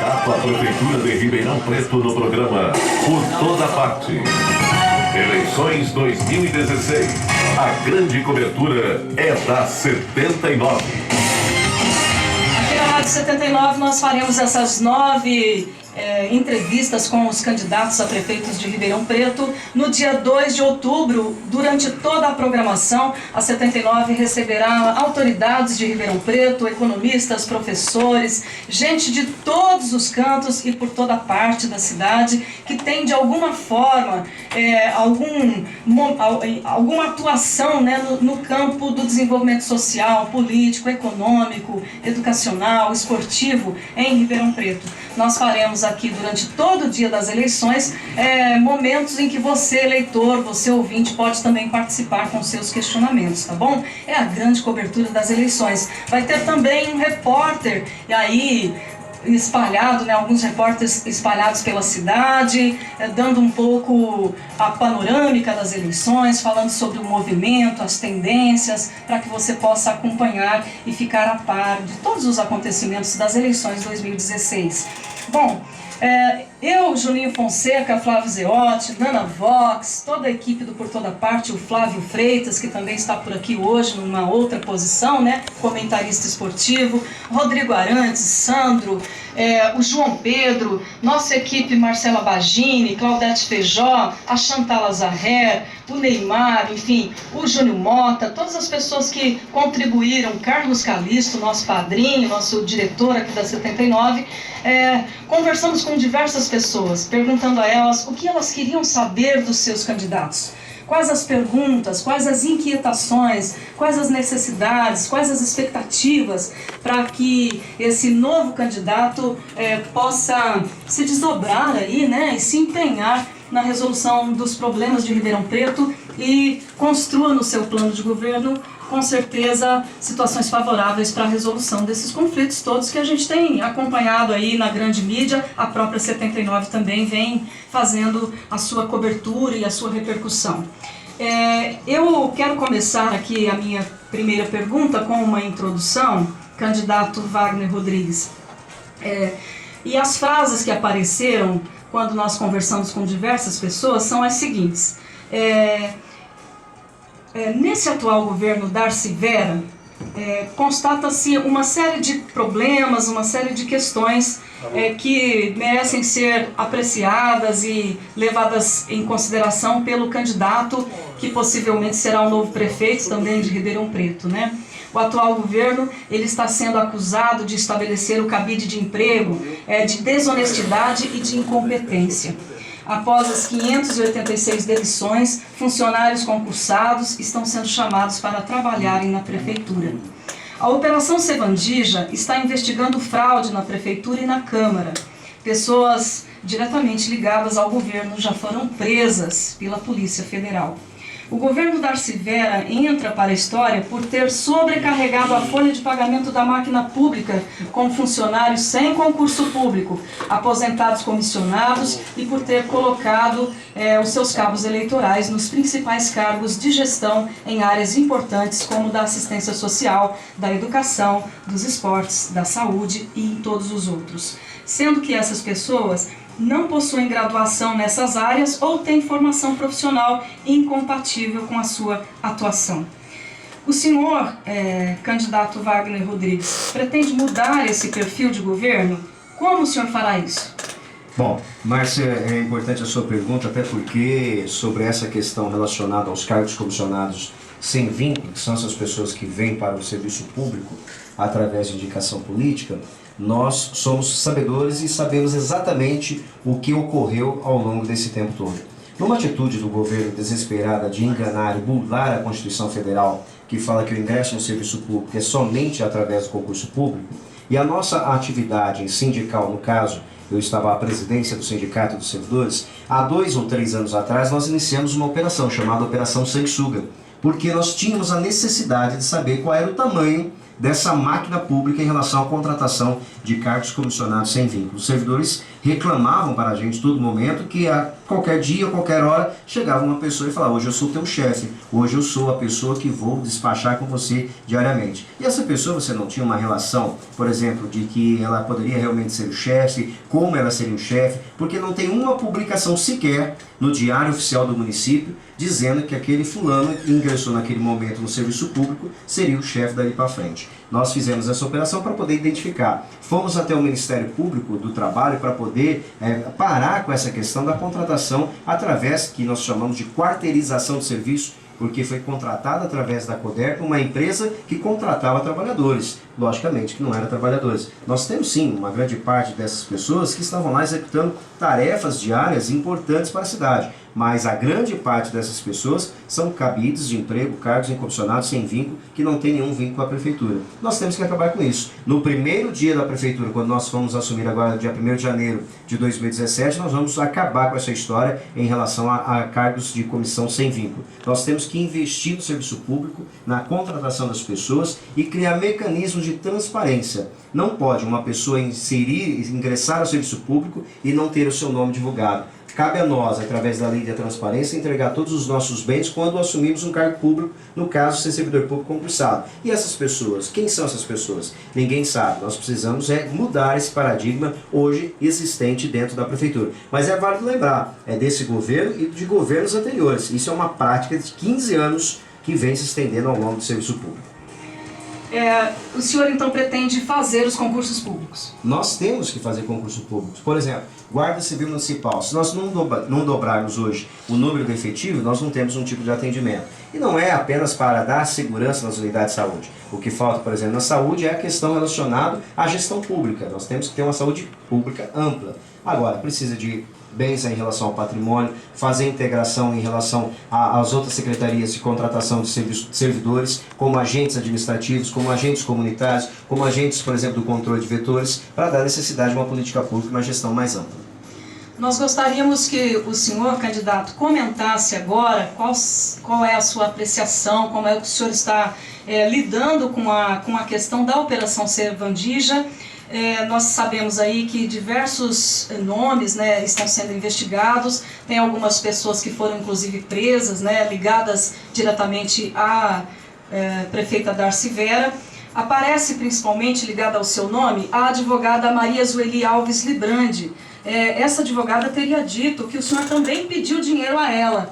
candidato à Prefeitura de Ribeirão Preto no programa Por Toda Parte. Eleições 2016. A grande cobertura é da 79. Aqui na Rádio 79 nós faremos essas 9 entrevistas com os candidatos a prefeitos de Ribeirão Preto. No dia 2 de outubro, durante toda a programação, a 79 receberá autoridades de Ribeirão Preto, economistas, professores, gente de todos os cantos e por toda parte da cidade que tem de alguma forma alguma atuação, né, no campo do desenvolvimento social, político, econômico, educacional, esportivo em Ribeirão Preto. Nós faremos aqui durante todo o dia das eleições momentos em que você, eleitor, você ouvinte, pode também participar com seus questionamentos, tá bom? É a grande cobertura das eleições. Vai ter também um repórter, e aí espalhado, né, alguns repórteres espalhados pela cidade, dando um pouco a panorâmica das eleições, falando sobre o movimento, as tendências, para que você possa acompanhar e ficar a par de todos os acontecimentos das eleições 2016. Bom, eu, Juninho Fonseca, Flávio Zeotti, Nana Vox, toda a equipe do Por Toda Parte, o Flávio Freitas, que também está por aqui hoje numa outra posição, né, comentarista esportivo, Rodrigo Arantes, Sandro, o João Pedro, nossa equipe Marcela Bagini, Claudete Feijó, a Chantal Azarrer, o Neymar, enfim, o Júnior Mota, todas as pessoas que contribuíram, Carlos Calisto, nosso padrinho, nosso diretor aqui da 79, conversamos com diversas pessoas, perguntando a elas o que elas queriam saber dos seus candidatos. Quais as perguntas, quais as inquietações, quais as necessidades, quais as expectativas para que esse novo candidato possa se desdobrar aí, né, e se empenhar na resolução dos problemas de Ribeirão Preto e construa no seu plano de governo, com certeza, situações favoráveis para a resolução desses conflitos todos que a gente tem acompanhado aí na grande mídia. A própria 79 também vem fazendo a sua cobertura e a sua repercussão. Eu quero começar aqui a minha primeira pergunta com uma introdução, candidato Wagner Rodrigues. E as frases que apareceram quando nós conversamos com diversas pessoas são as seguintes. Nesse atual governo Darcy Vera, constata-se uma série de problemas, uma série de questões que merecem ser apreciadas e levadas em consideração pelo candidato que possivelmente será o novo prefeito também de Ribeirão Preto, né? O atual governo ele está sendo acusado de estabelecer o cabide de emprego de desonestidade e de incompetência. Após as 586 demissões, funcionários concursados estão sendo chamados para trabalharem na prefeitura. A Operação Sevandija está investigando fraude na prefeitura e na Câmara. Pessoas diretamente ligadas ao governo já foram presas pela Polícia Federal. O governo Darcy Vera entra para a história por ter sobrecarregado a folha de pagamento da máquina pública com funcionários sem concurso público, aposentados comissionados e por ter colocado os seus cabos eleitorais nos principais cargos de gestão em áreas importantes como da assistência social, da educação, dos esportes, da saúde e em todos os outros. Sendo que essas pessoas não possuem graduação nessas áreas ou têm formação profissional incompatível com a sua atuação. O senhor, candidato Wagner Rodrigues, pretende mudar esse perfil de governo? Como o senhor fará isso? Bom, Márcia, é importante a sua pergunta, até porque sobre essa questão relacionada aos cargos comissionados sem vínculo, que são essas pessoas que vêm para o serviço público através de indicação política, nós somos sabedores e sabemos exatamente o que ocorreu ao longo desse tempo todo. Numa atitude do governo desesperada de enganar e burlar a Constituição Federal, que fala que o ingresso no serviço público é somente através do concurso público, e a nossa atividade sindical, no caso, eu estava à presidência do Sindicato dos Servidores, há 2 ou 3 anos atrás nós iniciamos uma operação chamada Operação Sanguessuga, porque nós tínhamos a necessidade de saber qual era o tamanho dessa máquina pública em relação à contratação de cargos comissionados sem vínculo. Os servidores reclamavam para a gente todo momento que a qualquer dia, a qualquer hora, chegava uma pessoa e falava: hoje eu sou teu chefe, hoje eu sou a pessoa que vou despachar com você diariamente. E essa pessoa, você não tinha uma relação, por exemplo, de que ela poderia realmente ser o chefe, como ela seria o chefe, porque não tem uma publicação sequer no Diário Oficial do município dizendo que aquele fulano que ingressou naquele momento no serviço público seria o chefe dali para frente. Nós fizemos essa operação para poder identificar. Fomos até o Ministério Público do Trabalho para poder parar com essa questão da contratação através que nós chamamos de quarteirização de serviço, porque foi contratada através da CODERP uma empresa que contratava trabalhadores. Logicamente que não eram trabalhadores. Nós temos sim uma grande parte dessas pessoas que estavam lá executando tarefas diárias importantes para a cidade, mas a grande parte dessas pessoas são cabides de emprego, cargos incomissionados sem vínculo, que não tem nenhum vínculo com a prefeitura. Nós temos que acabar com isso. No primeiro dia da prefeitura, quando nós vamos assumir agora, dia 1º de janeiro de 2017, nós vamos acabar com essa história em relação a cargos de comissão sem vínculo. Nós temos que investir no serviço público, na contratação das pessoas e criar mecanismos de transparência. Não pode uma pessoa ingressar ao serviço público e não ter o seu nome divulgado. Cabe a nós, através da lei da transparência, entregar todos os nossos bens quando assumimos um cargo público, no caso, ser servidor público concursado. E essas pessoas? Quem são essas pessoas? Ninguém sabe. Nós precisamos mudar esse paradigma hoje existente dentro da prefeitura. Mas é válido lembrar, é desse governo e de governos anteriores. Isso é uma prática de 15 anos que vem se estendendo ao longo do serviço público. O senhor então pretende fazer os concursos públicos? Nós temos que fazer concurso público. Por exemplo, Guarda Civil Municipal. Se nós não dobrarmos hoje o número de efetivo, nós não temos um tipo de atendimento. E não é apenas para dar segurança nas unidades de saúde. O que falta, por exemplo, na saúde é a questão relacionada à gestão pública. Nós temos que ter uma saúde pública ampla. Agora, precisa de bens em relação ao patrimônio, fazer integração em relação às outras secretarias de contratação de servidores, como agentes administrativos, como agentes comunitários, como agentes, por exemplo, do controle de vetores, para dar necessidade de uma política pública e uma gestão mais ampla. Nós gostaríamos que o senhor, candidato, comentasse agora qual é a sua apreciação, como é que o senhor está lidando com a questão da Operação Servandija. Nós sabemos aí que diversos nomes, né, estão sendo investigados, tem algumas pessoas que foram inclusive presas, né, ligadas diretamente à prefeita Darcy Vera. Aparece principalmente ligada ao seu nome a advogada Maria Zueli Alves Librandi. Essa advogada teria dito que o senhor também pediu dinheiro a ela,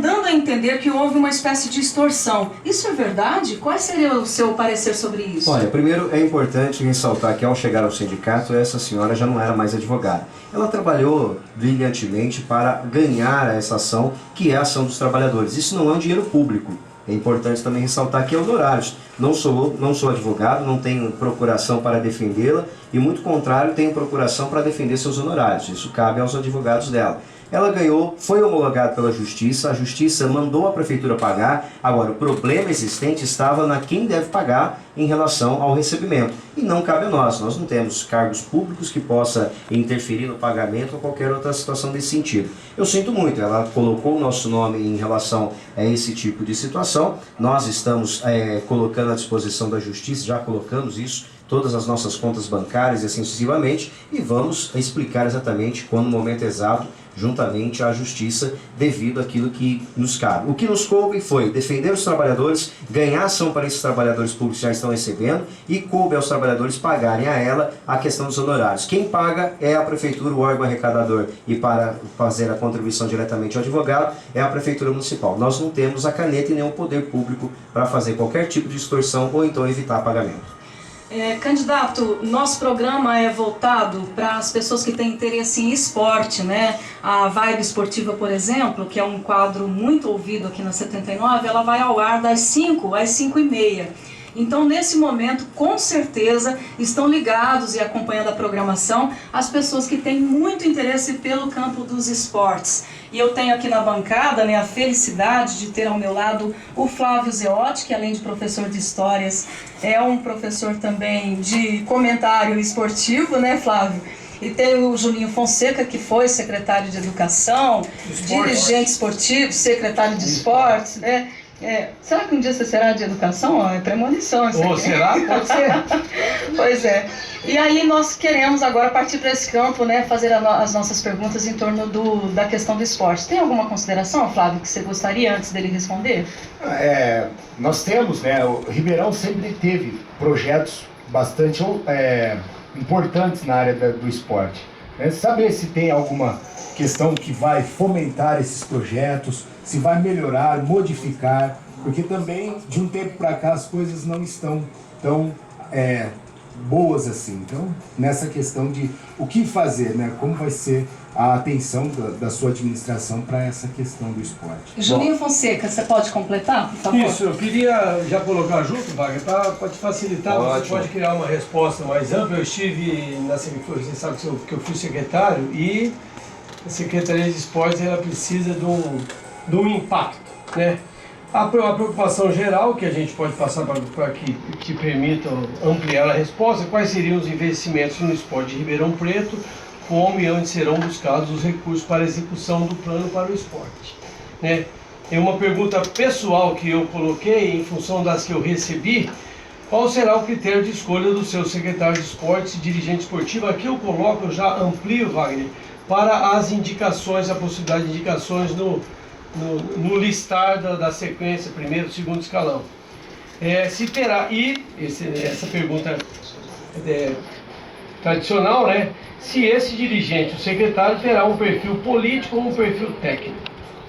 dando a entender que houve uma espécie de extorsão. Isso é verdade? Qual seria o seu parecer sobre isso? Olha, primeiro é importante ressaltar que ao chegar ao sindicato, essa senhora já não era mais advogada. Ela trabalhou brilhantemente para ganhar essa ação, que é a ação dos trabalhadores. Isso não é um dinheiro público. É importante também ressaltar que é honorários. Não sou advogado, não tenho procuração para defendê-la e, muito contrário, tenho procuração para defender seus honorários. Isso cabe aos advogados dela. Ela ganhou, foi homologado pela Justiça, a Justiça mandou a Prefeitura pagar. Agora, o problema existente estava na quem deve pagar em relação ao recebimento. E não cabe a nós, nós não temos cargos públicos que possa interferir no pagamento ou qualquer outra situação desse sentido. Eu sinto muito, ela colocou o nosso nome em relação a esse tipo de situação. Nós estamos colocando à disposição da Justiça, já colocamos isso, todas as nossas contas bancárias e assim sucessivamente, e vamos explicar exatamente quando o momento exato, juntamente à Justiça, devido àquilo que nos cabe. O que nos coube foi defender os trabalhadores, ganhar ação para esses trabalhadores públicos que já estão recebendo, e coube aos trabalhadores pagarem a ela a questão dos honorários. Quem paga é a Prefeitura, o órgão arrecadador, e para fazer a contribuição diretamente ao advogado é a Prefeitura Municipal. Nós não temos a caneta e nem o poder público para fazer qualquer tipo de extorsão ou então evitar pagamento. Candidato, nosso programa é voltado para as pessoas que têm interesse em esporte, né? A Vibe Esportiva, por exemplo, que é um quadro muito ouvido aqui na 79, ela vai ao ar das 5 às 5h30. Então, nesse momento, com certeza, estão ligados e acompanhando a programação as pessoas que têm muito interesse pelo campo dos esportes. E eu tenho aqui na bancada, né, a felicidade de ter ao meu lado o Flávio Zeotti, que além de professor de histórias, é um professor também de comentário esportivo, né, Flávio? E tem o Juninho Fonseca, que foi secretário de Educação, dirigente esportivo, secretário de esportes, né? Será que um dia você será de educação? É premonição isso Ou aqui. será? Pode ser. Pois é. E aí nós queremos agora partir para esse campo, né, fazer as nossas perguntas em torno da questão do esporte. Tem alguma consideração, Flávio, que você gostaria antes dele responder? Nós temos, né, o Ribeirão sempre teve projetos bastante importantes na área do esporte. Né? Saber se tem alguma questão que vai fomentar esses projetos, se vai melhorar, modificar, porque também de um tempo para cá as coisas não estão tão boas assim. Então, nessa questão de o que fazer, né? Como vai ser a atenção da sua administração para essa questão do esporte. Juninho Fonseca, você pode completar, por favor? Isso, eu queria já colocar junto, Wagner, para te facilitar. Ótimo. Você pode criar uma resposta mais ampla. Eu estive você sabe que eu fui secretário, e a Secretaria de Esportes ela precisa de um impacto, né? A preocupação geral que a gente pode passar para que permitam ampliar a resposta: quais seriam os investimentos no esporte de Ribeirão Preto, como e onde serão buscados os recursos para a execução do plano para o esporte, né? Tem uma pergunta pessoal que eu coloquei em função das que eu recebi: qual será o critério de escolha do seu secretário de esportes e dirigente esportivo? Aqui eu coloco, eu já amplio, Wagner, para as indicações, a possibilidade de indicações no listar da sequência, primeiro, segundo escalão. Se terá, essa pergunta tradicional, né? Se esse dirigente, o secretário, terá um perfil político ou um perfil técnico.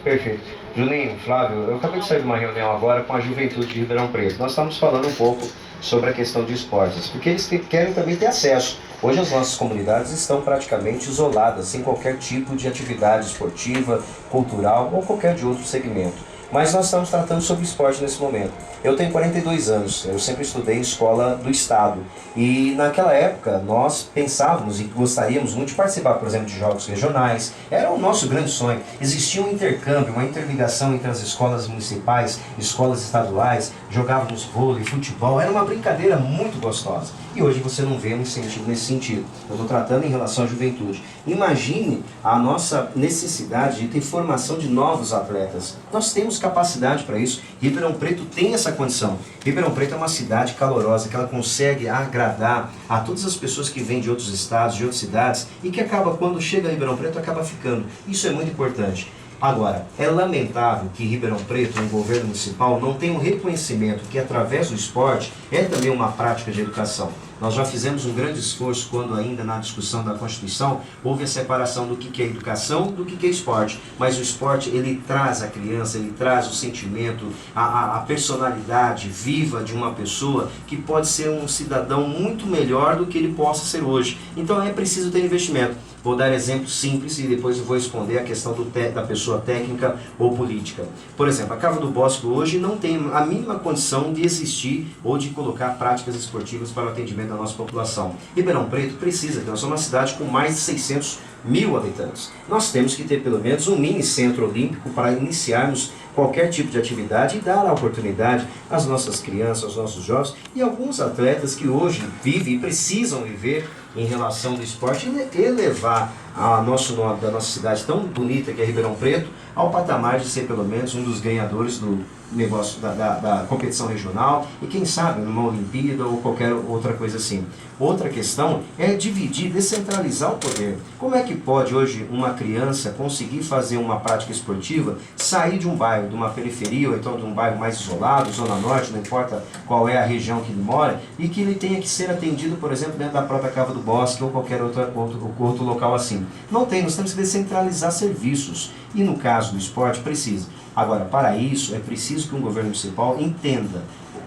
Perfeito. Juninho, Flávio, eu acabei de sair de uma reunião agora com a juventude de Ribeirão Preto. Nós estamos falando um pouco sobre a questão de esportes, porque eles querem também ter acesso. Hoje as nossas comunidades estão praticamente isoladas, sem qualquer tipo de atividade esportiva, cultural ou qualquer de outro segmento. Mas nós estamos tratando sobre esporte nesse momento. Eu tenho 42 anos, eu sempre estudei em escola do estado. E naquela época nós pensávamos e gostaríamos muito de participar, por exemplo, de jogos regionais. Era o nosso grande sonho. Existia um intercâmbio, uma interligação entre as escolas municipais, escolas estaduais, jogávamos vôlei, futebol, era uma brincadeira muito gostosa. E hoje você não vê um incentivo nesse sentido. Eu estou tratando em relação à juventude. Imagine a nossa necessidade de ter formação de novos atletas. Nós temos capacidade para isso. Ribeirão Preto tem essa condição. Ribeirão Preto é uma cidade calorosa, que ela consegue agradar a todas as pessoas que vêm de outros estados, de outras cidades, e que acaba, quando chega a Ribeirão Preto, acaba ficando. Isso é muito importante. Agora, é lamentável que Ribeirão Preto, no governo municipal, não tenha um reconhecimento que, através do esporte, é também uma prática de educação. Nós já fizemos um grande esforço quando ainda na discussão da Constituição houve a separação do que é educação do que é esporte. Mas o esporte, ele traz a criança, ele traz o sentimento, a personalidade viva de uma pessoa que pode ser um cidadão muito melhor do que ele possa ser hoje. Então é preciso ter investimento. Vou dar exemplos simples e depois eu vou responder a questão da pessoa técnica ou política. Por exemplo, a Cava do Bosque hoje não tem a mínima condição de existir ou de colocar práticas esportivas para o atendimento da nossa população. Ribeirão Preto precisa, nós somos uma cidade com mais de 600 mil habitantes. Nós temos que ter pelo menos um mini centro olímpico para iniciarmos qualquer tipo de atividade e dar a oportunidade às nossas crianças, aos nossos jovens e alguns atletas que hoje vivem e precisam viver em relação do esporte e elevar o nosso nome da nossa cidade tão bonita que é Ribeirão Preto ao patamar de ser pelo menos um dos ganhadores do negócio da competição regional e quem sabe numa Olimpíada ou qualquer outra coisa assim. Outra questão é dividir, descentralizar o poder. Como é que pode hoje uma criança conseguir fazer uma prática esportiva, sair de um bairro, de uma periferia ou então de um bairro mais isolado, zona norte, não importa qual é a região que ele mora, e que ele tenha que ser atendido, por exemplo, dentro da própria Cava do Bosque ou qualquer outro local assim. Não tem, nós temos que descentralizar serviços e no caso do esporte precisa. Agora, para isso é preciso que um governo municipal entenda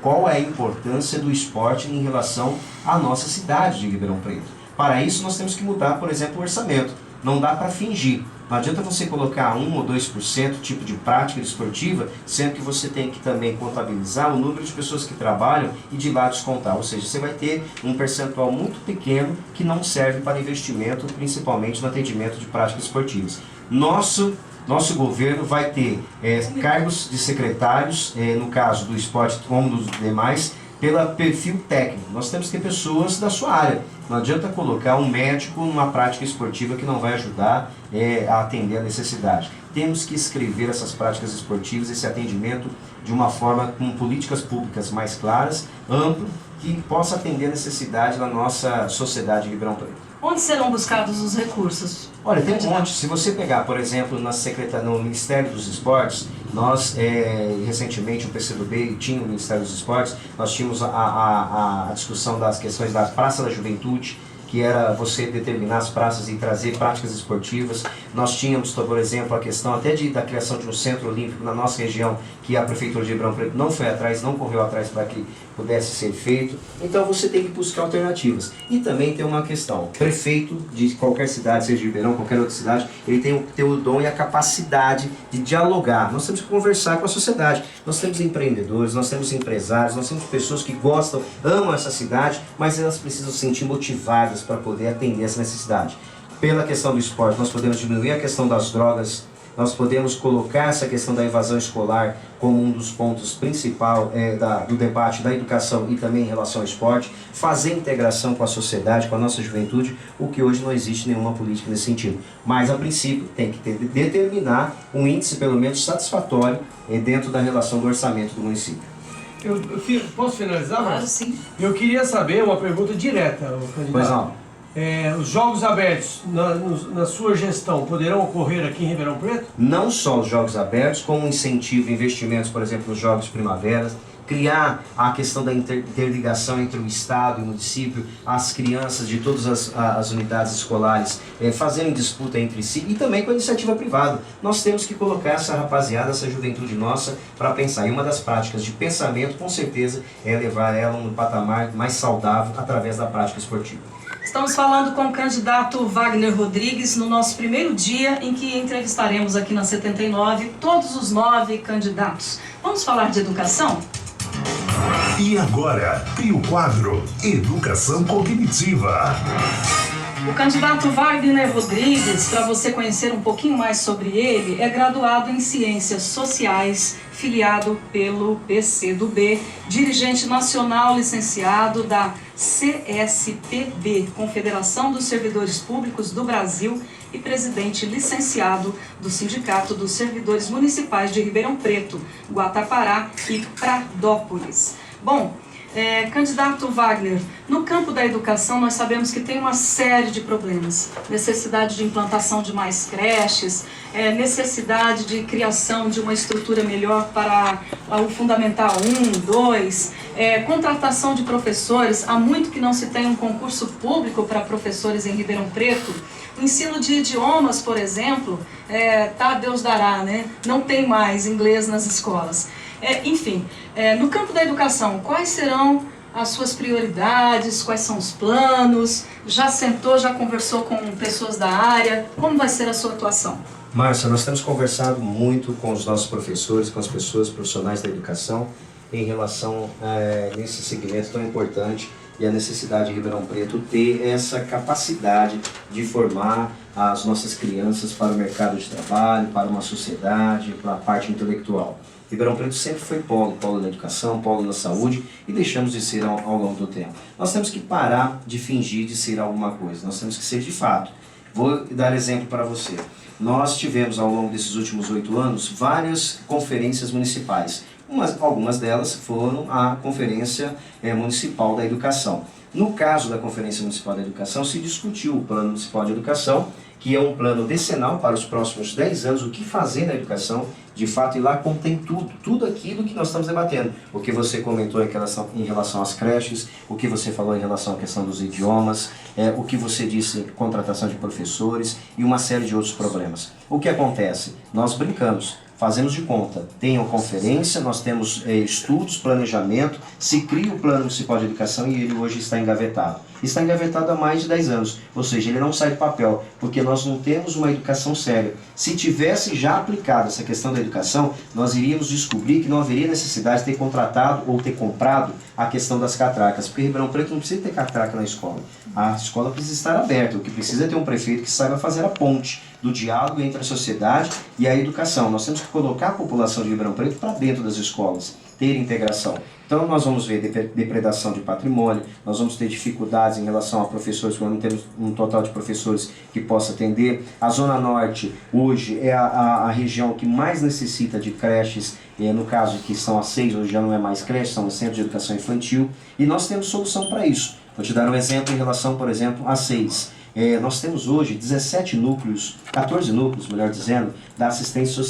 qual é a importância do esporte em relação à nossa cidade de Ribeirão Preto. Para isso nós temos que mudar, por exemplo, o orçamento. Não dá para fingir. Não adianta você colocar 1 ou 2% tipo de prática esportiva, sendo que você tem que também contabilizar o número de pessoas que trabalham e de lá descontar. Ou seja, você vai ter um percentual muito pequeno que não serve para investimento, principalmente no atendimento de práticas esportivas. Nosso governo vai ter cargos de secretários, no caso do esporte como dos demais, pelo perfil técnico. Nós temos que ter pessoas da sua área. Não adianta colocar um médico numa prática esportiva que não vai ajudar a atender a necessidade. Temos que escrever essas práticas esportivas, esse atendimento de uma forma com políticas públicas mais claras, amplo, que possa atender a necessidade da nossa sociedade de Ribeirão Preto. Onde serão buscados os recursos? Olha, tem um monte. Se você pegar, por exemplo, no Ministério dos Esportes, nós, recentemente, o PCdoB tinha o Ministério dos Esportes, nós tínhamos a discussão das questões da Praça da Juventude, que era você determinar as praças e trazer práticas esportivas. Nós tínhamos, por exemplo, a questão até da criação de um centro olímpico na nossa região, que a Prefeitura de Ribeirão Preto não foi atrás, não correu atrás para que pudesse ser feito. Então você tem que buscar alternativas. E também tem uma questão, o prefeito de qualquer cidade, seja Ribeirão, qualquer outra cidade, ele tem que ter o dom e a capacidade de dialogar. Nós temos que conversar com a sociedade. Nós temos empreendedores, nós temos empresários, nós temos pessoas que gostam, amam essa cidade, mas elas precisam se sentir motivadas para poder atender essa necessidade. Pela questão do esporte, nós podemos diminuir a questão das drogas, nós podemos colocar essa questão da evasão escolar como um dos pontos principais do debate da educação e também em relação ao esporte, fazer integração com a sociedade, com a nossa juventude, o que hoje não existe nenhuma política nesse sentido. Mas, a princípio, tem que determinar um índice, pelo menos, satisfatório dentro da relação do orçamento do município. Posso finalizar? Claro, sim. Eu queria saber uma pergunta direta, candidato. Pois não. Os Jogos Abertos, na sua gestão, poderão ocorrer aqui em Ribeirão Preto? Não só os Jogos Abertos, como incentivo, investimentos, por exemplo, nos Jogos de Primavera, criar a questão da interligação entre o Estado e o município, as crianças de todas as unidades escolares fazerem disputa entre si e também com a iniciativa privada. Nós temos que colocar essa rapaziada, essa juventude nossa para pensar. E uma das práticas de pensamento, com certeza, é levar ela num patamar mais saudável através da prática esportiva. Estamos falando com o candidato Wagner Rodrigues no nosso primeiro dia em que entrevistaremos aqui na 79 todos os 9 candidatos. Vamos falar de educação? E agora, tem o quadro Educação Cognitiva. O candidato Wagner Rodrigues, para você conhecer um pouquinho mais sobre ele, é graduado em Ciências Sociais, filiado pelo PCdoB, dirigente nacional licenciado da CSPB, Confederação dos Servidores Públicos do Brasil, e presidente licenciado do Sindicato dos Servidores Municipais de Ribeirão Preto, Guatapará e Pradópolis. Bom, candidato Wagner, no campo da educação nós sabemos que tem uma série de problemas. Necessidade de implantação de mais creches, necessidade de criação de uma estrutura melhor para o Fundamental 1, 2, contratação de professores. Há muito que não se tem um concurso público para professores em Ribeirão Preto. O ensino de idiomas, por exemplo, Deus dará, né? Não tem mais inglês nas escolas. Enfim, no campo da educação, quais serão as suas prioridades, quais são os planos? Já sentou, já conversou com pessoas da área? Como vai ser a sua atuação? Márcia, nós temos conversado muito com os nossos professores, com as pessoas profissionais da educação, em relação a nesse segmento tão importante e a necessidade de Ribeirão Preto ter essa capacidade de formar as nossas crianças para o mercado de trabalho, para uma sociedade, para a parte intelectual. Ribeirão Preto sempre foi polo na educação, polo na saúde, e deixamos de ser ao longo do tempo. Nós temos que parar de fingir de ser alguma coisa, nós temos que ser de fato. Vou dar exemplo para você. Nós tivemos ao longo desses últimos 8 anos várias conferências municipais. Algumas delas foram a Conferência Municipal da Educação. No caso da Conferência Municipal da Educação, se discutiu o Plano Municipal de Educação, que é um plano decenal para os próximos 10 anos, o que fazer na educação, de fato, e lá contém tudo aquilo que nós estamos debatendo. O que você comentou em relação às creches, o que você falou em relação à questão dos idiomas, o que você disse em contratação de professores e uma série de outros problemas. O que acontece? Nós brincamos. Fazemos de conta, tem a conferência, nós temos estudos, planejamento, se cria o Plano Municipal de Educação e ele hoje está engavetado. Está engavetado há mais de 10 anos, ou seja, ele não sai do papel, porque nós não temos uma educação séria. Se tivesse já aplicado essa questão da educação, nós iríamos descobrir que não haveria necessidade de ter contratado ou ter comprado a questão das catracas, porque Ribeirão Preto não precisa ter catraca na escola. A escola precisa estar aberta, o que precisa é ter um prefeito que saiba fazer a ponte do diálogo entre a sociedade e a educação. Nós temos que colocar a população de Ribeirão Preto para dentro das escolas. ter integração. Então nós vamos ver depredação de patrimônio, nós vamos ter dificuldades em relação a professores, quando não temos um total de professores que possa atender. A Zona Norte hoje é a região que mais necessita de creches, no caso que são as 6, hoje já não é mais creche, são os centros de educação infantil, e nós temos solução para isso. Vou te dar um exemplo em relação, por exemplo, às 6. Nós temos hoje 17 núcleos, 14 núcleos, melhor dizendo, da assistência social.